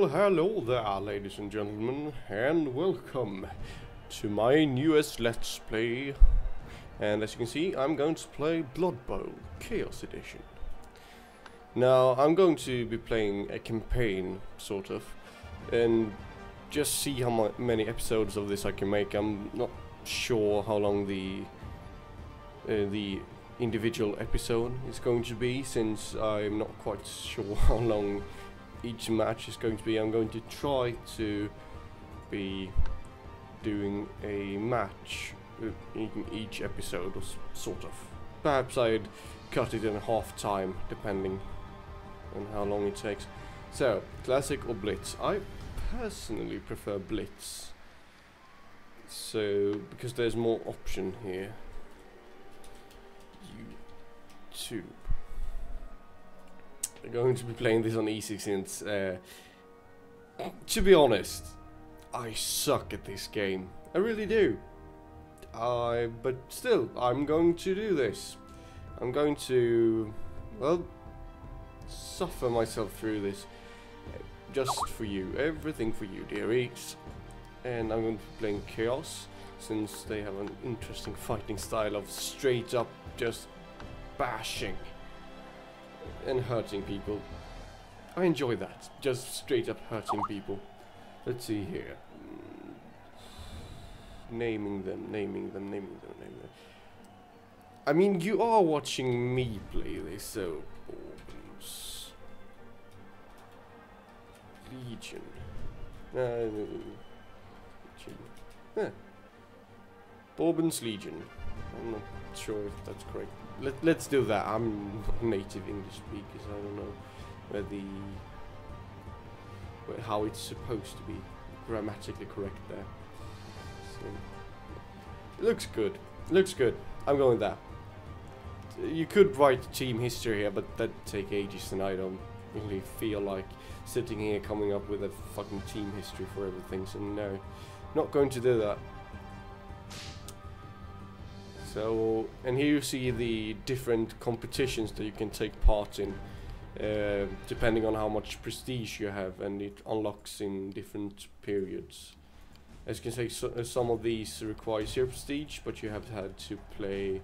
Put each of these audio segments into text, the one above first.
Well, hello there, ladies and gentlemen, and welcome to my newest Let's Play. And as you can see, I'm going to play Blood Bowl Chaos Edition. Now, I'm going to be playing a campaign, sort of, and just see how many episodes of this I can make. I'm not sure how long the individual episode is going to be, since I'm not quite sure how long each match is going to be. I'm going to try to be doing a match in each episode, or sort of. Perhaps I'd cut it in half time, depending on how long it takes. So, classic or blitz? I personally prefer blitz. So, because there's more option here. YouTube. I'm going to be playing this on easy since, to be honest, I suck at this game. I really do. But still, I'm going to do this. I'm going to, well, suffer myself through this. Just for you. Everything for you, dearies. And I'm going to be playing Chaos, since they have an interesting fighting style of straight up just bashing and hurting people. I enjoy that. Just straight up hurting people. Let's see here. Naming them. I mean, you are watching me play this, so Bourbon's Legion. Bourbon's Legion. I'm not sure if that's correct. Let's do that. I'm not native English speaker, so I don't know how it's supposed to be grammatically correct there. So, it looks good. Looks good. I'm going there. You could write team history here, but that'd take ages, and I don't really feel like sitting here coming up with a fucking team history for everything. So no, not going to do that. So, and here you see the different competitions that you can take part in, depending on how much prestige you have, and it unlocks in different periods. As you can see, some of these require 0 prestige, but you have had to play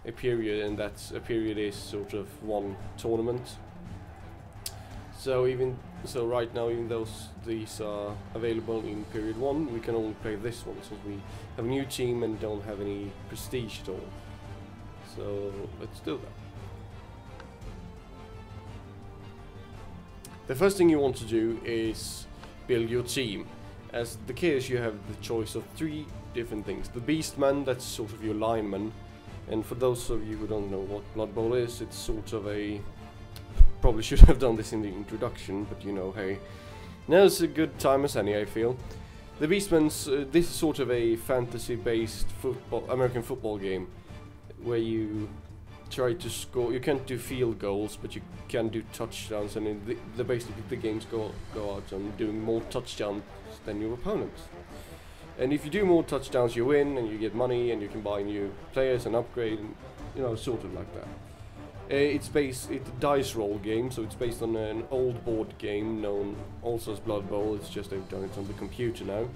a period, and that's a period is sort of one tournament. So right now, even though these are available in period 1, we can only play this one, since we have a new team and don't have any prestige at all. So let's do that. The first thing you want to do is build your team. As the Chaos, you have the choice of 3 different things. The Beastman, that's sort of your lineman, and for those of you who don't know what Blood Bowl is, it's sort of a... Probably should have done this in the introduction, but you know, hey, now's a good time as any, I feel. The Beastman's, this is sort of a fantasy-based American football game, where you try to score. You can't do field goals, but you can do touchdowns, and in basically the games go out on doing more touchdowns than your opponents. And if you do more touchdowns, you win, and you get money, and you can buy new players and upgrade, and, you know, sort of like that. It's a dice roll game, so it's based on an old board game known also as Blood Bowl. It's just they've done it on the computer now.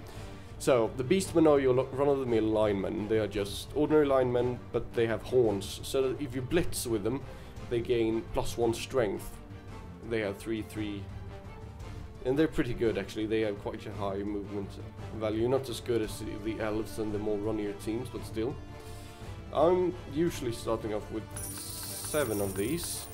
So the Beastmen are your run-of-the-mill linemen. They are just ordinary linemen, but they have horns. So that if you blitz with them, they gain +1 strength. They have 3/3, and they're pretty good actually. They have quite a high movement value. Not as good as the Elves and the more runnier teams, but still. I'm usually starting off with 7 of these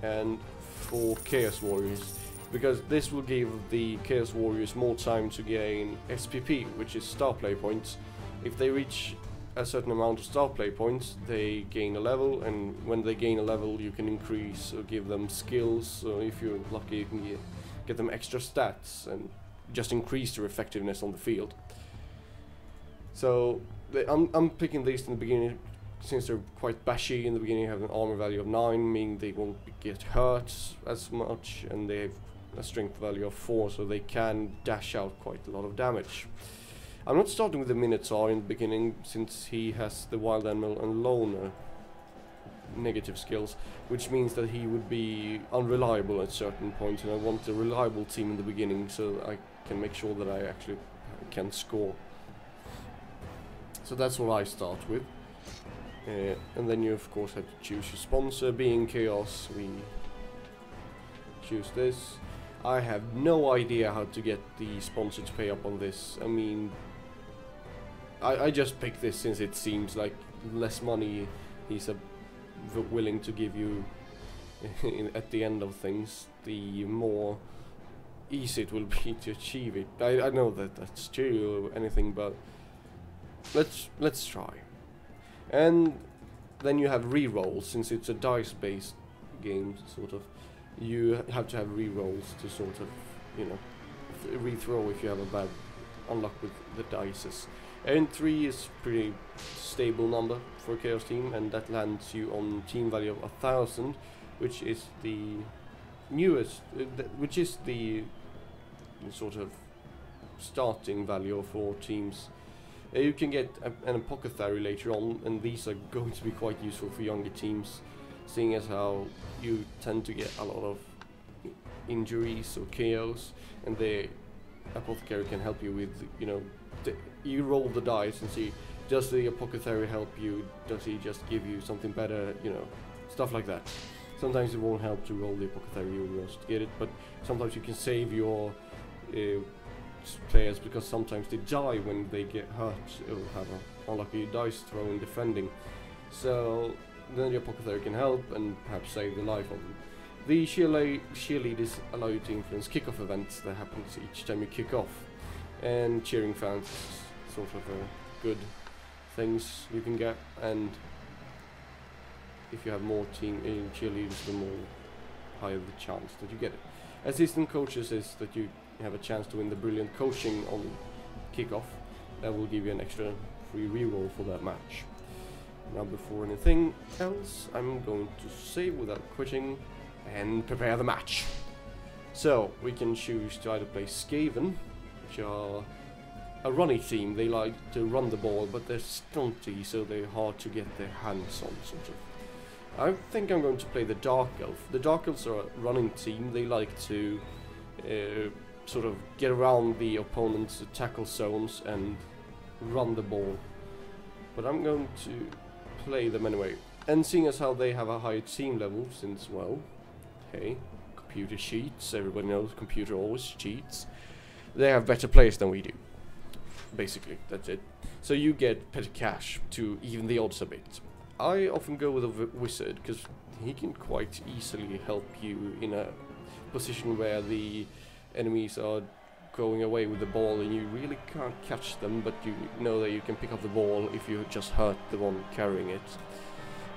and 4 Chaos Warriors, because this will give the Chaos Warriors more time to gain SPP, which is star play points. If they reach a certain amount of star play points, they gain a level, and when they gain a level, you can increase or give them skills. So if you're lucky, you can get them extra stats and just increase their effectiveness on the field. So I'm picking these in the beginning, since they're quite bashy in the beginning. Have an armor value of 9, meaning they won't get hurt as much, and they have a strength value of 4, so they can dash out quite a lot of damage. I'm not starting with the Minotaur in the beginning, since he has the Wild Animal and Loner. negative skills, which means that he would be unreliable at certain points, and I want a reliable team in the beginning so I can make sure that I actually can score. So that's what I start with. And then you of course have to choose your sponsor. Being Chaos, we choose this. I have no idea how to get the sponsor to pay up on this. I mean, I just picked this since it seems like less money he's willing to give you at the end of things, the more easy it will be to achieve it. I know that that's true or anything, but let's try. And then you have rerolls, since it's a dice-based game, sort of. You have to have rerolls to sort of, you know, rethrow if you have a bad unluck with the dices. And 3 is pretty stable number for a Chaos team, and that lands you on team value of 1000, which is the newest, which is the sort of starting value for teams. You can get an apothecary later on, and these are going to be quite useful for younger teams, seeing as how you tend to get a lot of injuries or chaos, and the apothecary can help you with, you know, you roll the dice and see, does the apothecary help you, does he just give you something better, you know, stuff like that. Sometimes it won't help to roll the apothecary, you'll just get it, but sometimes you can save your players, because sometimes they die when they get hurt or have an unlucky dice throw in defending. So then the apothecary can help and perhaps save the life of them. The cheerleaders allow you to influence kickoff events that happens each time you kick off, and cheering fans is sort of good things you can get, and if you have more team cheerleaders, the more higher the chance that you get it. Assistant coaches is that you have a chance to win the brilliant coaching on kickoff. That will give you an extra free reroll for that match. Now, before anything else, I'm going to save without quitting and prepare the match. So we can choose to either play Skaven, which are a runny team. They like to run the ball, but they're stunty, so they're hard to get their hands on, sort of. I think I'm going to play the Dark Elf. The Dark Elves are a running team. They like to sort of get around the opponent's tackle zones and run the ball. But I'm going to play them anyway. And seeing as how they have a higher team level, since, well, hey, computer cheats, everybody knows computer always cheats. They have better players than we do. Basically, that's it. So you get petty cash to even the odds a bit. I often go with a wizard, because he can quite easily help you in a position where the enemies are going away with the ball and you really can't catch them, but you know that you can pick up the ball if you just hurt the one carrying it.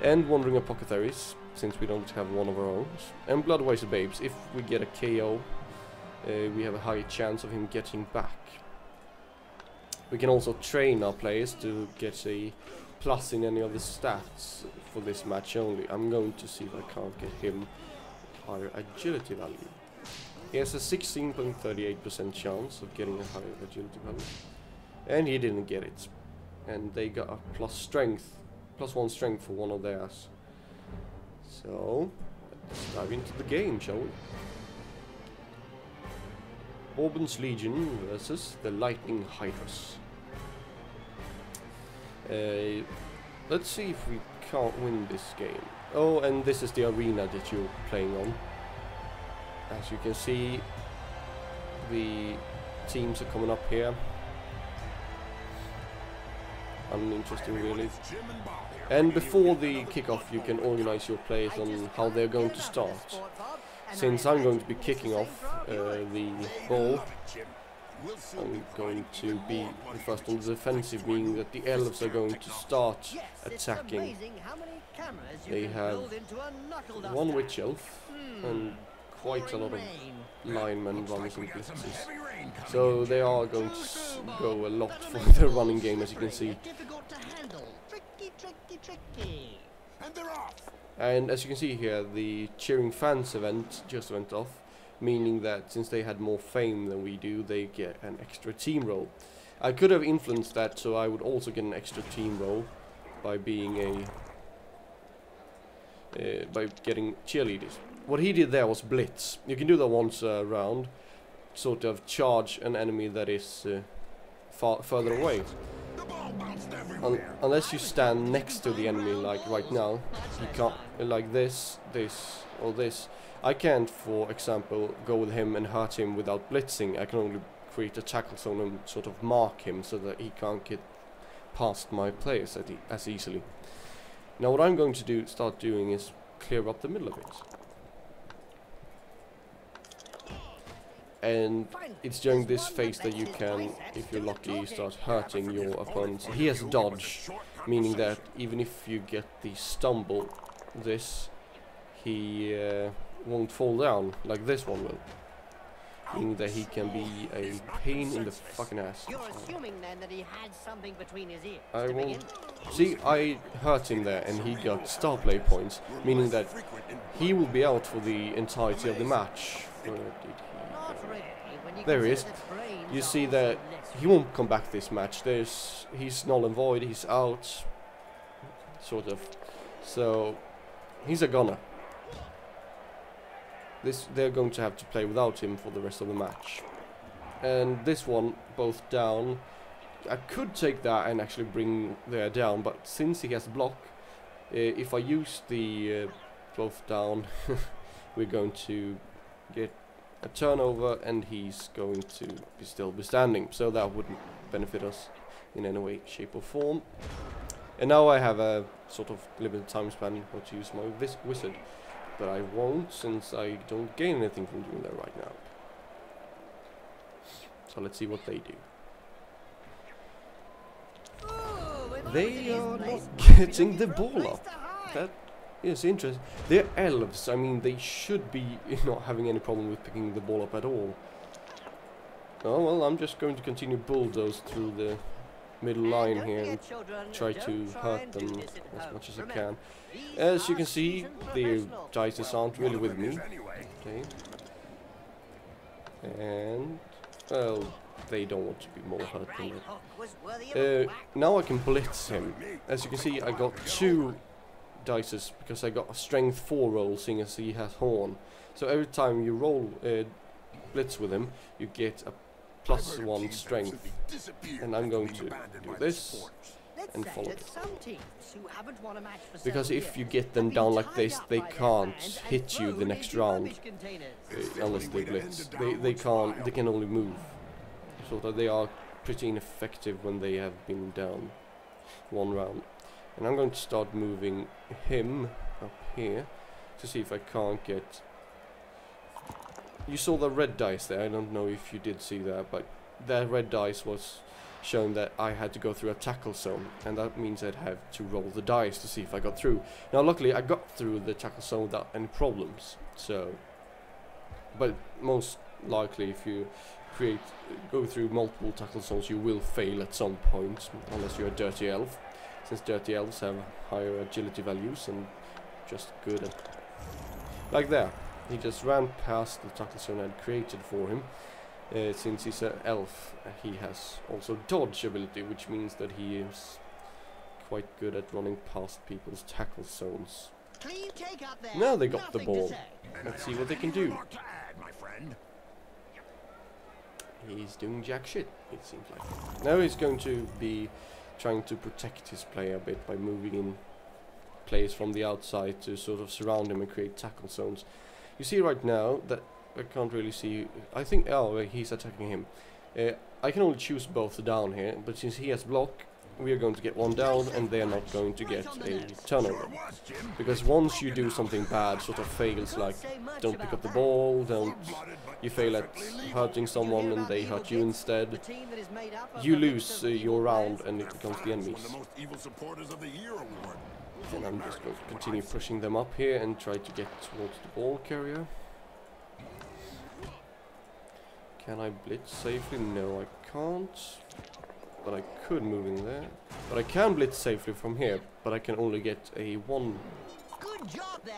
And Wandering Apothecaries, since we don't have one of our own. And Bloodwise Babes, if we get a KO, we have a high chance of him getting back. We can also train our players to get a plus in any of the stats for this match only. I'm going to see if I can't get him higher agility value. He has a 16.38% chance of getting a higher agility value, and he didn't get it. And they got a plus 1 strength for one of theirs. So let's dive into the game, shall we? Bourbon's Legion versus the Lightning Hydras. Let's see if we can't win this game. Oh, and this is the arena that you're playing on. As you can see, the teams are coming up here. Uninteresting, really. And before the kickoff, you can organize your players on how they're going to start. Since I'm going to be kicking off the ball, I'm going to be the first on the defensive, meaning that the Elves are going to start attacking. They have one Witch Elf and quite a lot of linemen, runners and blitzers. So they are going to go a lot for the running game, as you can see. And as you can see here, the Cheering Fans event just went off, meaning that since they had more fame than we do, they get an extra team roll. I could have influenced that, so I would also get an extra team roll by being by getting cheerleaders. What he did there was blitz. You can do that once a round, sort of charge an enemy that is further away. Unless you stand next to the enemy, like right now, you can't, like this, or this. I can't, for example, go with him and hurt him without blitzing. I can only create a tackle zone and sort of mark him so that he can't get past my players as easily. Now what I'm going to start doing is clear up the middle of it. And it's during this phase that you can, if you're lucky, start hurting your opponents. He has dodge, meaning that even if you get the stumble, he won't fall down like this one will. Meaning that he can be a pain in the fucking ass. You're assuming then that he had something between his ears. I won't. See, I hurt him there and he got star play points, meaning that he will be out for the entirety of the match. Where did he go? There he is. You see that he won't come back this match. He's null and void, he's out. Sort of. So he's a goner. They're going to have to play without him for the rest of the match. And this one, both down. I could take that and actually bring there down, but since he has block, if I use the both down, we're going to get a turnover and he's going to still be standing. So that wouldn't benefit us in any way, shape or form. And now I have a sort of limited time span to use my wizard. But I won't, since I don't gain anything from doing that right now. So let's see what they do. They are not getting the ball up. That is interesting. They're elves. I mean, they should be not having any problem with picking the ball up at all. Oh well, I'm just going to continue bulldoze through the middle line here and try to hurt them as much as I can. As you can see, the dice aren't really with me. Okay. And well, they don't want to be more hurt than me. Now I can blitz him. As you can see, I got 2 dices because I got a strength 4 roll, seeing as he has horn. So every time you roll blitz with him, you get a +1 strength. And I'm going to do this and follow it. Because if you get them down like this, they can't hit you the next round unless they blitz. They can't. They can only move. So that they are pretty ineffective when they have been down 1 round. And I'm going to start moving him up here to see if I can't get. You saw the red dice there. I don't know if you did see that, but that red dice was showing that I had to go through a tackle zone, and that means I'd have to roll the dice to see if I got through. Now luckily I got through the tackle zone without any problems, so but most likely if you go through multiple tackle zones you will fail at some point, unless you're a dirty elf, since dirty elves have higher agility values and just good at, like there. He just ran past the tackle zone I had created for him. Since he's an elf, he has also dodge ability, which means that he is quite good at running past people's tackle zones. Now they got the ball. Let's see what they can do. He's doing jack shit, it seems like. Now he's going to be trying to protect his player a bit by moving in players from the outside to sort of surround him and create tackle zones. You see right now that I can't really see. I think, oh, he's attacking him. I can only choose both down here, but since he has block, we are going to get 1 down, and they are not going to get a turnover. Because once you do something bad, sort of fails, like don't pick up the ball, you fail at hurting someone and they hurt you instead, you lose your round and it becomes the enemies. And I'm just going to continue pushing them up here and try to get towards the ball carrier. Can I blitz safely? No, I can't. But I could move in there. But I can blitz safely from here, but I can only get a 1.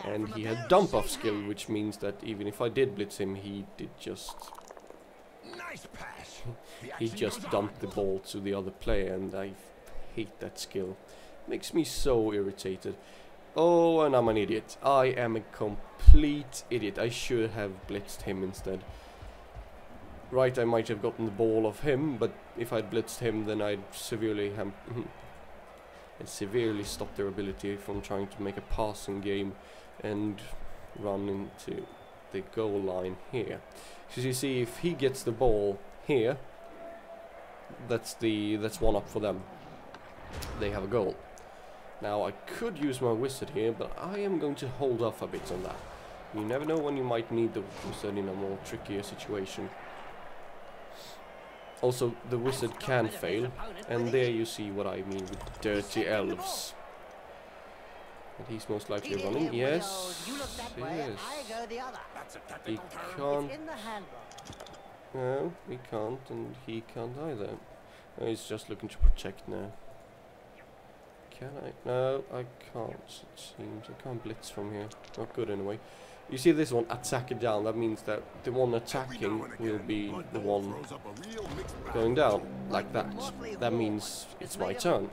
And he had dump off skill, which means that even if I did blitz him, he did just... he just dumped the ball to the other player, and I hate that skill. Makes me so irritated. Oh, and I'm an idiot. I am a complete idiot. I should have blitzed him instead. Right, I might have gotten the ball off him, but if I'd blitzed him, then I'd severely stop their ability from trying to make a passing game and run into the goal line here. So you see, if he gets the ball here, that's one up for them. They have a goal. Now I could use my wizard here, but I am going to hold off a bit on that. You never know when you might need the wizard in a more trickier situation. Also, the wizard can fail, and there you see what I mean with dirty elves. And he's most likely running. Yes, yes. He can't. No, he can't, and he can't either. No, he's just looking to protect now. Can I? No, I can't. It seems I can't blitz from here. Not good anyway. You see this one, attack it down. That means that the one attacking will be the one going down, like that. That means it's my turn.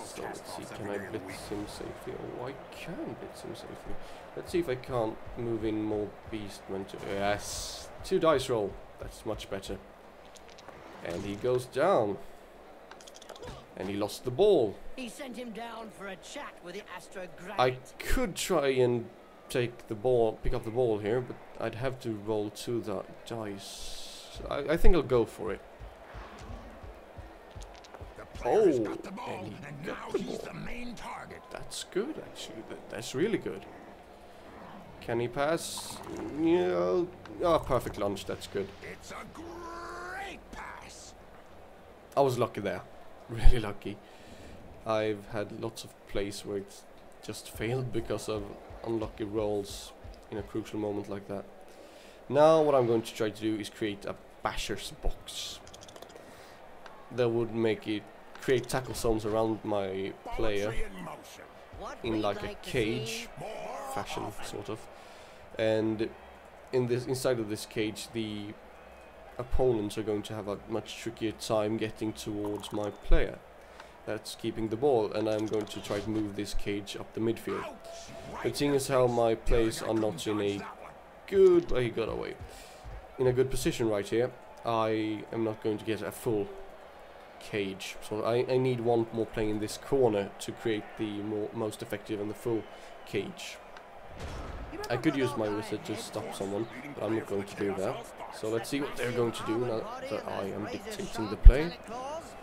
So let's see, can I blitz him safely? Oh, I can blitz him safely. Let's see if I can't move in more beastmen to... Yes! 2 dice roll. That's much better. And he goes down. And he lost the ball. He sent him down for a chat with the astrographic. I could try and take the ball, pick up the ball here, but I'd have to roll 2 dice. I think I'll go for it. Oh, and he got the ball. That's good, actually. That's really good. Can he pass? Yeah. Oh, perfect launch. That's good. It's a great pass. I was lucky there. Really lucky. I've had lots of plays where it's just failed because of unlucky rolls in a crucial moment like that. Now what I'm going to try to do is create a basher's box. That would make it create tackle zones around my player in like a cage fashion, sort of. And inside of this cage, the opponents are going to have a much trickier time getting towards my player that's keeping the ball, and I'm going to try to move this cage up the midfield. But seeing as how my players are not in a good... he got away. In a good position right here, I am not going to get a full cage. So I need one more player in this corner to create the most effective and the full cage. I could use my wizard to stop someone, but I'm not going to do that. So let's see what they're going to do now that I am dictating the play.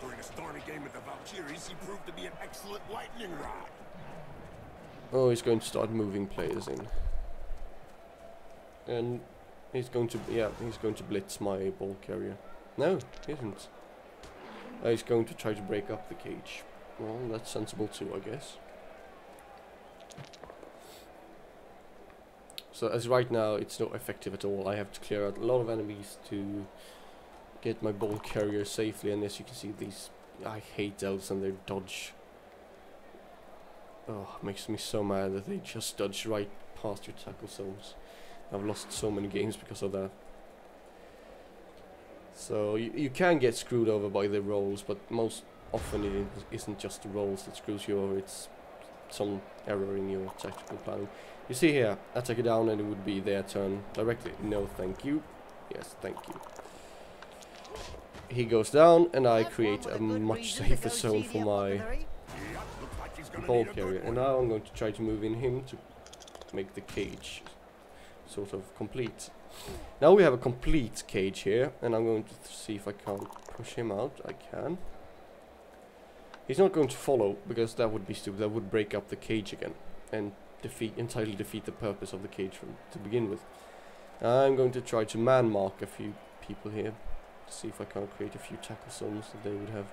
During a stormy game with the Valkyries, he proved to be an excellent lightning rod. Oh, he's going to start moving players in. And he's going to, he's going to blitz my ball carrier. No, he isn't. He's going to try to break up the cage. Well, that's sensible too, I guess. So as right now, it's not effective at all. I have to clear out a lot of enemies to get my ball carrier safely. And as you can see, these... I hate elves and their dodge. Oh, it makes me so mad that they just dodge right past your tackle zones. I've lost so many games because of that. So you can get screwed over by the rolls, but most often it isn't just the rolls that screws you over. It's some error in your tactical planning. You see here, attack it down and it would be their turn directly. No, thank you. Yes, thank you. He goes down and I create a much safer zone for my ball carrier. And now I'm going to try to move in him to make the cage sort of complete. Now we have a complete cage here, and I'm going to see if I can't push him out. I can. He's not going to follow, because that would be stupid. That would break up the cage again and entirely defeat the purpose of the cage to begin with. I'm going to try to man mark a few people here to see if I can't create a few tackle zones that they would have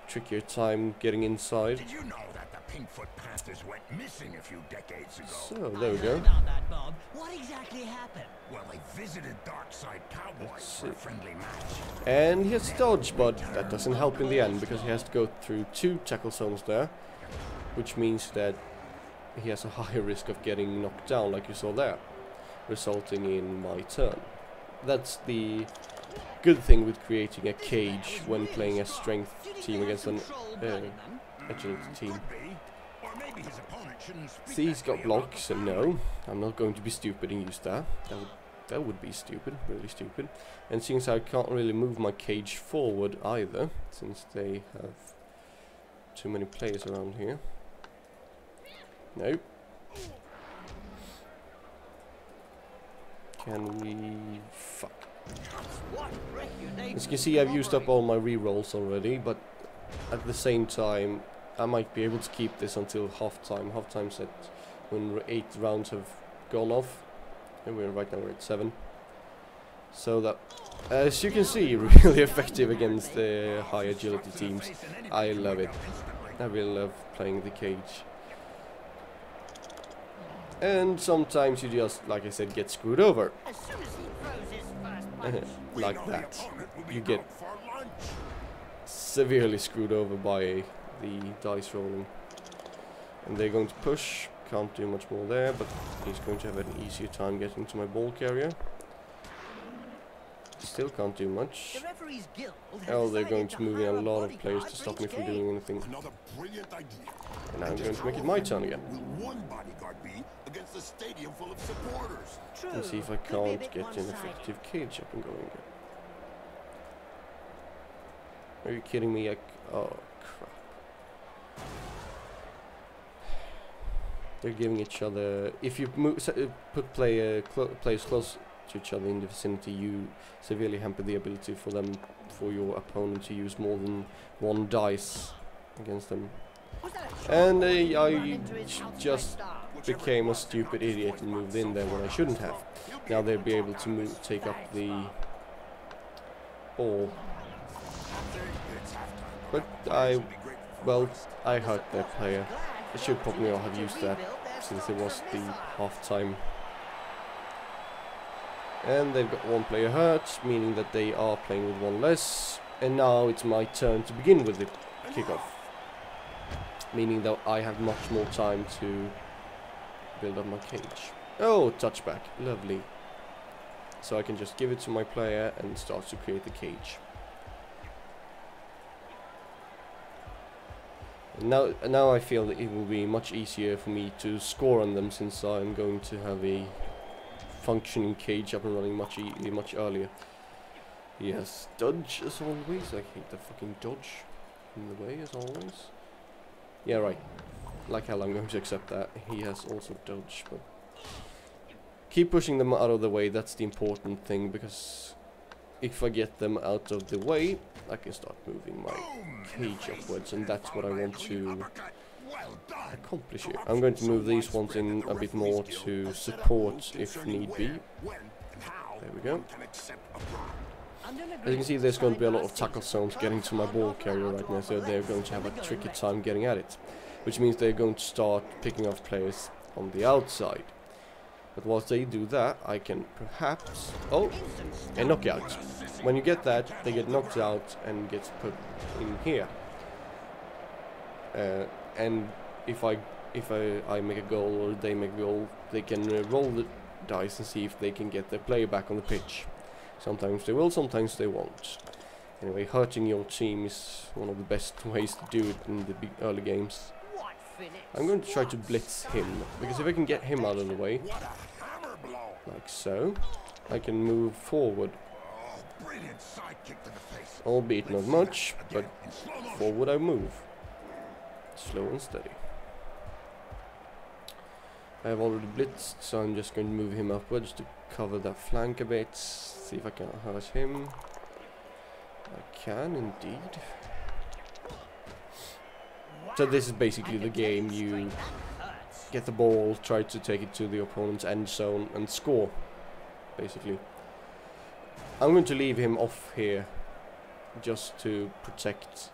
trickier time getting inside. Did you know that the Pinkfoot Panthers went missing a few decades ago? So there we go. About that, Bob. What exactly happened? Well, they visited Darkside Cowboys for a friendly match. And he has dodge, but that doesn't help in the end because he has to go through 2 tackle zones there, which means that he has a higher risk of getting knocked down, like you saw there, resulting in my turn. That's the good thing with creating a cage when playing a strength team against an agility team. Maybe his opponent shouldn't speak See, he's that got way blocks, about and no, I'm not going to be stupid and use that. That would be stupid, really stupid. And since I can't really move my cage forward either, since they have too many players around here. Nope. Can we... fuck. As you can see, I've used up all my rerolls already, but at the same time, I might be able to keep this until half-time. Half-time's at when 8 rounds have gone off. And right now we're at 7. So that, as you can see, really effective against the high agility teams. I love it. I really love playing the cage. And sometimes you just, like I said, get screwed over. As soon as he throws his first punch. Like that. You get severely screwed over by the dice rolling. And they're going to push. Can't do much more there, but he's going to have an easier time getting to my ball carrier. Still can't do much. Oh, they're going to move in a lot of players to stop me from doing anything. Another brilliant idea. And now I'm going to make it my turn again. Will one bodyguard be against a stadium full of supporters? And see if I can't get an effective cage up and going again. Are you kidding me? Oh, crap. They're giving each other... If you put players close to each other in the vicinity, you severely hamper the ability for your opponent to use more than one dice against them. And I just became a stupid idiot and moved in there when I shouldn't have. Now they'll be able to take up the ball. But I hurt that player. I should probably not have used that since it was the half-time. And they've got one player hurt, meaning that they are playing with one less. And now it's my turn to begin with the kickoff. Meaning that I have much more time to build up my cage. Oh, touchback. Lovely. So I can just give it to my player and start to create the cage. Now I feel that it will be much easier for me to score on them, since I'm going to have a functioning cage up and running much earlier. Yes, dodge as always. I hate the fucking dodge in the way as always. Yeah, right. Like hell, I'm going to accept that. He has also dodge, but keep pushing them out of the way. That's the important thing, because if I get them out of the way, I can start moving my cage upwards, and that's what I want to accomplish here. I'm going to move these ones in a bit more to support if need be. There we go. As you can see, there's going to be a lot of tackle zones getting to my ball carrier right now, so they're going to have a tricky time getting at it. Which means they're going to start picking off players on the outside. But whilst they do that, I can perhaps... Oh! A knockout. When you get that, they get knocked out and gets put in here. And if I make a goal or they make a goal, they can roll the dice and see if they can get their player back on the pitch. Sometimes they will, sometimes they won't. Anyway, hurting your team is one of the best ways to do it in the big early games. I'm going to try to blitz him, because if I can get him out of the way, like so, I can move forward. Albeit not much, but forward I move. Slow and steady. I have already blitzed, so I'm just going to move him upwards to cover that flank a bit. See if I can hurt him. I can indeed. So this is basically the game. You get the ball, try to take it to the opponent's end zone and score, basically. I'm going to leave him off here just to protect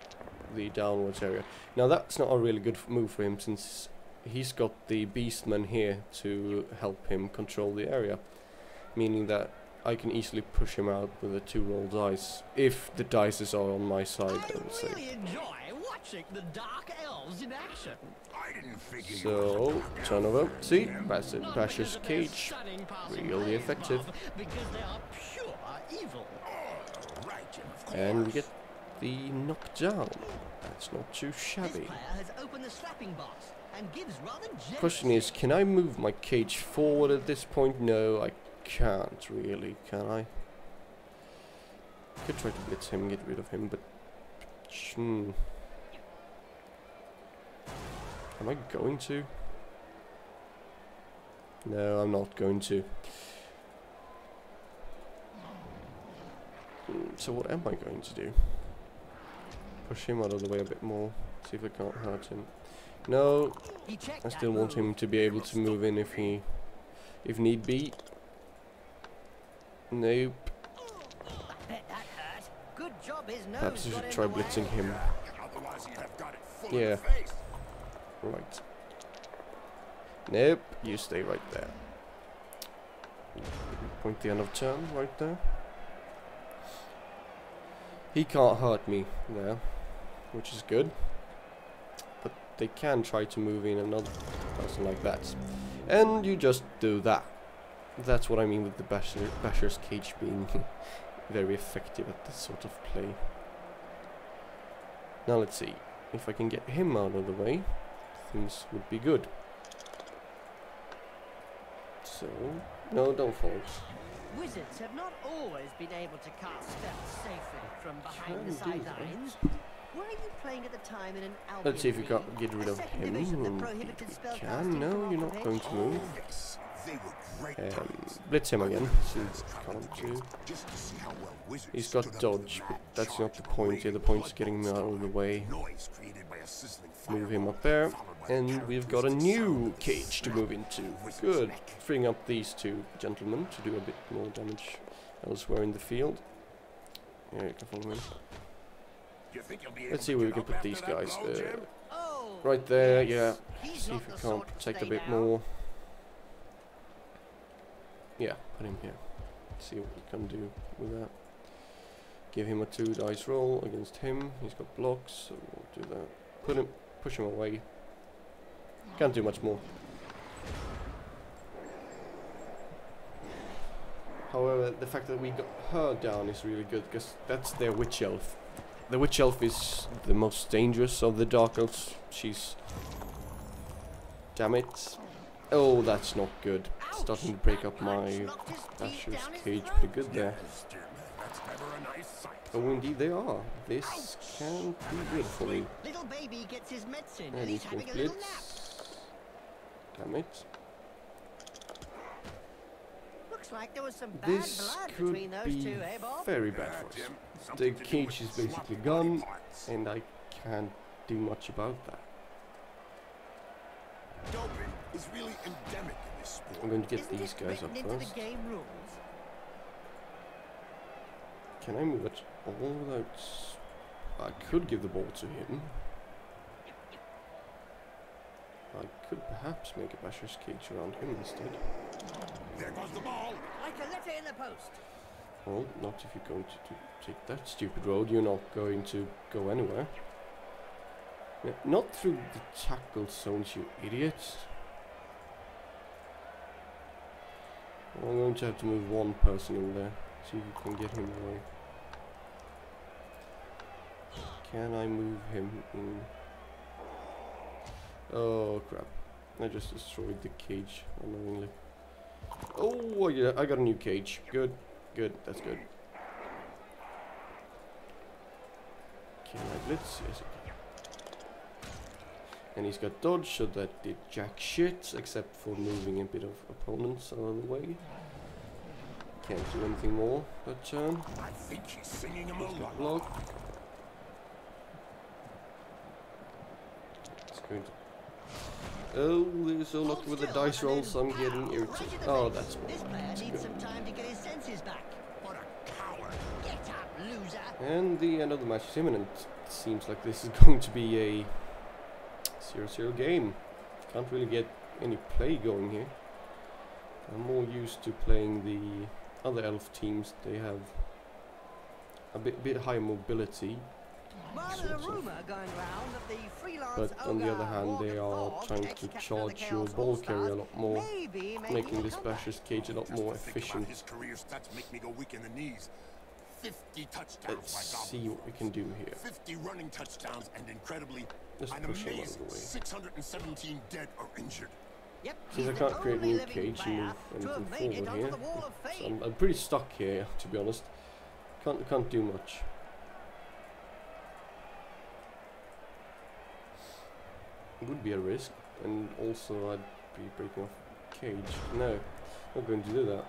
the downwards area. Now that's not a really good move for him, since he's got the beastmen here to help him control the area, meaning that I can easily push him out with the 2 roll dice, if the dice are on my side, I would say. really enjoy watching the dark elves in action. So, turn over. See? Basher's cage. Really effective. Because they are pure evil. And we get the knockdown. That's not too shabby. This player has opened the slapping box. and gives rather generous. Question is, can I move my cage forward at this point? No, I can't really, can I? Could try to blitz him and get rid of him, but... Am I going to? No, I'm not going to. So what am I going to do? Push him out of the way a bit more. See if I can't hurt him. No, I still want him to be able to move in if need be. Nope. Good job his nose Perhaps I got should in try the way. blitzing him. Otherwise, you have got it full Yeah. in the face. Right. Nope, you stay right there. Point the end of turn right there. He can't hurt me there, which is good. But they can try to move in another person like that. And you just do that. That's what I mean with the Basher's cage being very effective at this sort of play. Now let's see. If I can get him out of the way, things would be good. So, no, don't fall. Wizards have not always been able to cast spells safely from behind the Can do that. sidelines. Were you playing at the time in an Albion Let's see if we league? can get rid A of second him. division that Indeed prohibited we spell can. casting No, from you're off not the going pitch? to move. Yes, they were great targets. Blitz him again. See if I can't do. Just to see how well Wizards He's got stood up to the dodge, but mad that's not the charge point parade here. The of point's blood getting him out of the way. noise created by a sizzling Move him fireball, up there, followed by the and we've got a characteristic sound new of the cage to snap move into. of Wizard's Good. neck. Freeing up these two gentlemen to do a bit more damage elsewhere in the field. Yeah, you can follow him. You think you'll be able Let's see to where we get can up put after these that guys. blow, Jim? Oh, Right there, yes. yeah. He's See not if we the can't sort to protect a stay bit down. more. Yeah, put him here. See what we can do with that. Give him a 2 dice roll against him. He's got blocks, so we'll do that. Push him away. Can't do much more. However, the fact that we got her down is really good, because that's their witch elf. The witch elf is the most dangerous of the dark elves. She's... Damn it. Oh, that's not good. Starting to break up my Basher's cage pretty good there. Yes, dear man, that's never a nice sight. Oh, indeed they are. This can be good for me. Little baby gets his medicine And and he's he's got having a little nap. blitz. Damn it. Looks like there was some bad This blood could between those be two, eh, Bob? very bad for us. Jim, The something to do cage with is the basically sloppy gone, body parts. and I can't do much about that. Doping is really endemic in this sport. I'm going to get Isn't these it guys up written into first. the game rules? Can I move it all without... I could give the ball to him. I could perhaps make a Basher's cage around him instead. There goes the ball. Like a letter in the post. Well, not if you're going to take that stupid road. You're not going to go anywhere. Yeah, not through the tackle zones, you idiot. Well, I'm going to have to move one person in there. See if you can get him away. Can I move him in? Oh crap. I just destroyed the cage unknowingly. Oh, yeah, I got a new cage. Good, good, that's good. Can I blitz? Yes, I can. And he's got dodge, so that did jack shit, except for moving a bit of opponents out of the way. Can't do anything more that turn. I think she's singing him a He's got lullaby. block. It's going to... Oh, they're so lucky with the dice rolls, I'm getting irritated. Oh, that's This player needs some time to get his senses back. What a coward. Get up, loser. And the end of the match is imminent. It seems like this is going to be a 0-0 game. Can't really get any play going here. I'm more used to playing the other elf teams. They have a bit higher mobility, Well, there's a rumour going round that the freelance but on the other hand they are trying to charge your ball carrier a lot more, making this Basher's cage a lot more Just to think about efficient. his career stats make me go weak in the knees. 50 touchdowns. Let's like see what we can do here. 50 running touchdowns and incredibly, Let's an push him out of amazing the way. 617 dead or injured. Yep, Since I he's can't the create a only new living cage and player move to have anything made it forward onto here, the Wall of so Fame. I'm pretty stuck here, to be honest. Can't do much. It would be a risk, and also I'd be breaking off cage. No, not going to do that.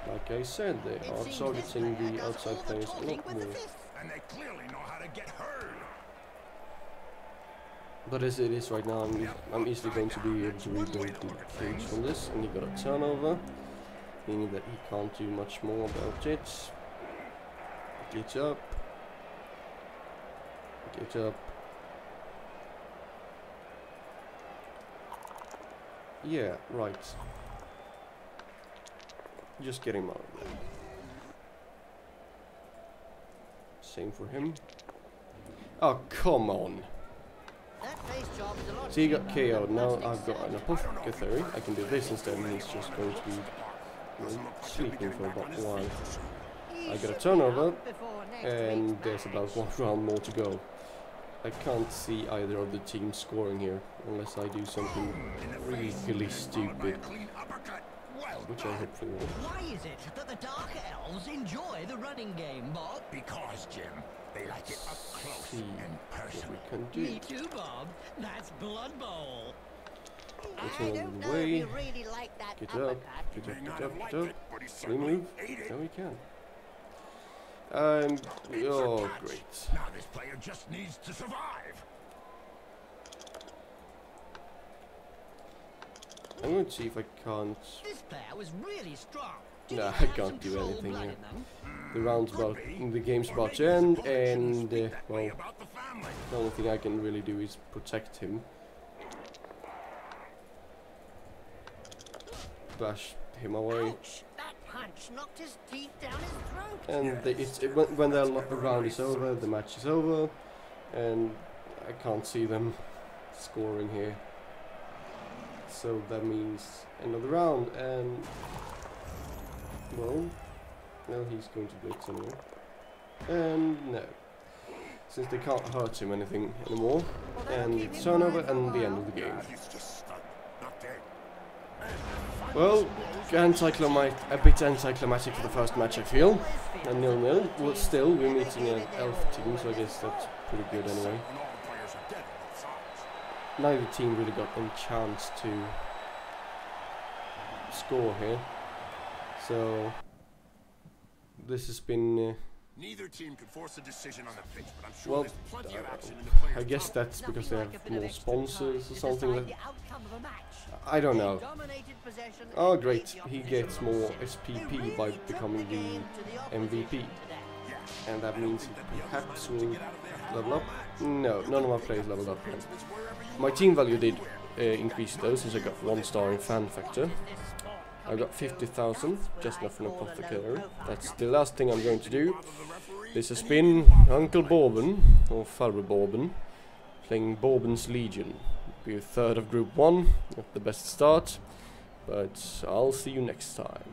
Like I said, they It are seems targeting this player the does outside all the players a talking lot with the more. fist. And they clearly know how to get heard. But as it is right now, I'm easily going to be able to rebuild the cage from this, and he got a turnover, meaning that he can't do much more about it. Get up. Get up. Yeah, right. Just get him out of there. Same for him. Oh, come on. That face job is a lot So he got cheaper KO'd. than Now plastic I've got an surgery. apothecary. I can do this instead, and he's just going to be sleeping for about a while. He I got a should be turnover, out before next and week's there's about match. 1 round more to go. I can't see either of the teams scoring here, unless I do something really stupid, which I hopefully won't. Why is it that the Dark Elves enjoy the running game, Bob? Because, Jim, they like it up close See and what personal. we can Me do. too, Bob. That's Blood Bowl. Get I out don't of the know way. if you really like that Get up. uppercut. Get May up, not get have up, liked get up. it, but he certainly Remove. ate it. There we can. It's a Oh, touch. great. Now this player just needs to survive. I'm going to see if I can't. This player was really strong. Did Nah, he I have can't some do cold anything blood here. in them? The round's about, the game's about to end, and well, About the family. the only thing I can really do is protect him. Bash him away, Ouch! That punch knocked his teeth down his throat. and when the round is over, the match is over, and I can't see them scoring here. So that means end of the round, and well, now he's going to blitz anyway. And no, since they can't hurt him anything anymore, and it's turnover and the end of the game. He's just stunned, not dead. Well, a bit anticlimactic for the first match, I feel. A 0-0. Well, still, we're meeting an elf team, so I guess that's pretty good anyway. And all the players are dead on both sides. Neither team really got any chance to score here. So, this has been... Neither team could force a decision on the pitch, but I'm sure well, there's plenty of action in the I players' guess tunnel. that's because they Nothing like a have bit of more extra sponsors time or to something. decide That the outcome of a match. I don't They know. dominated possession Oh, and great! made the He opposition gets more sick. They SPP really by took becoming the game the to the opposition MVP. today. Yeah. And that means he That'd be perhaps elemental to will get out of there level up. half No, none of my players leveled up yet. It's wherever you My are. team value did increase though, since I got 1 star in fan factor. I got 50,000, just enough for an apothecary. That's the last thing I'm going to do. This has been Uncle Bourbon, or Father Bourbon, playing Bourbon's Legion. Be a third of Group 1, not the best start, but I'll see you next time.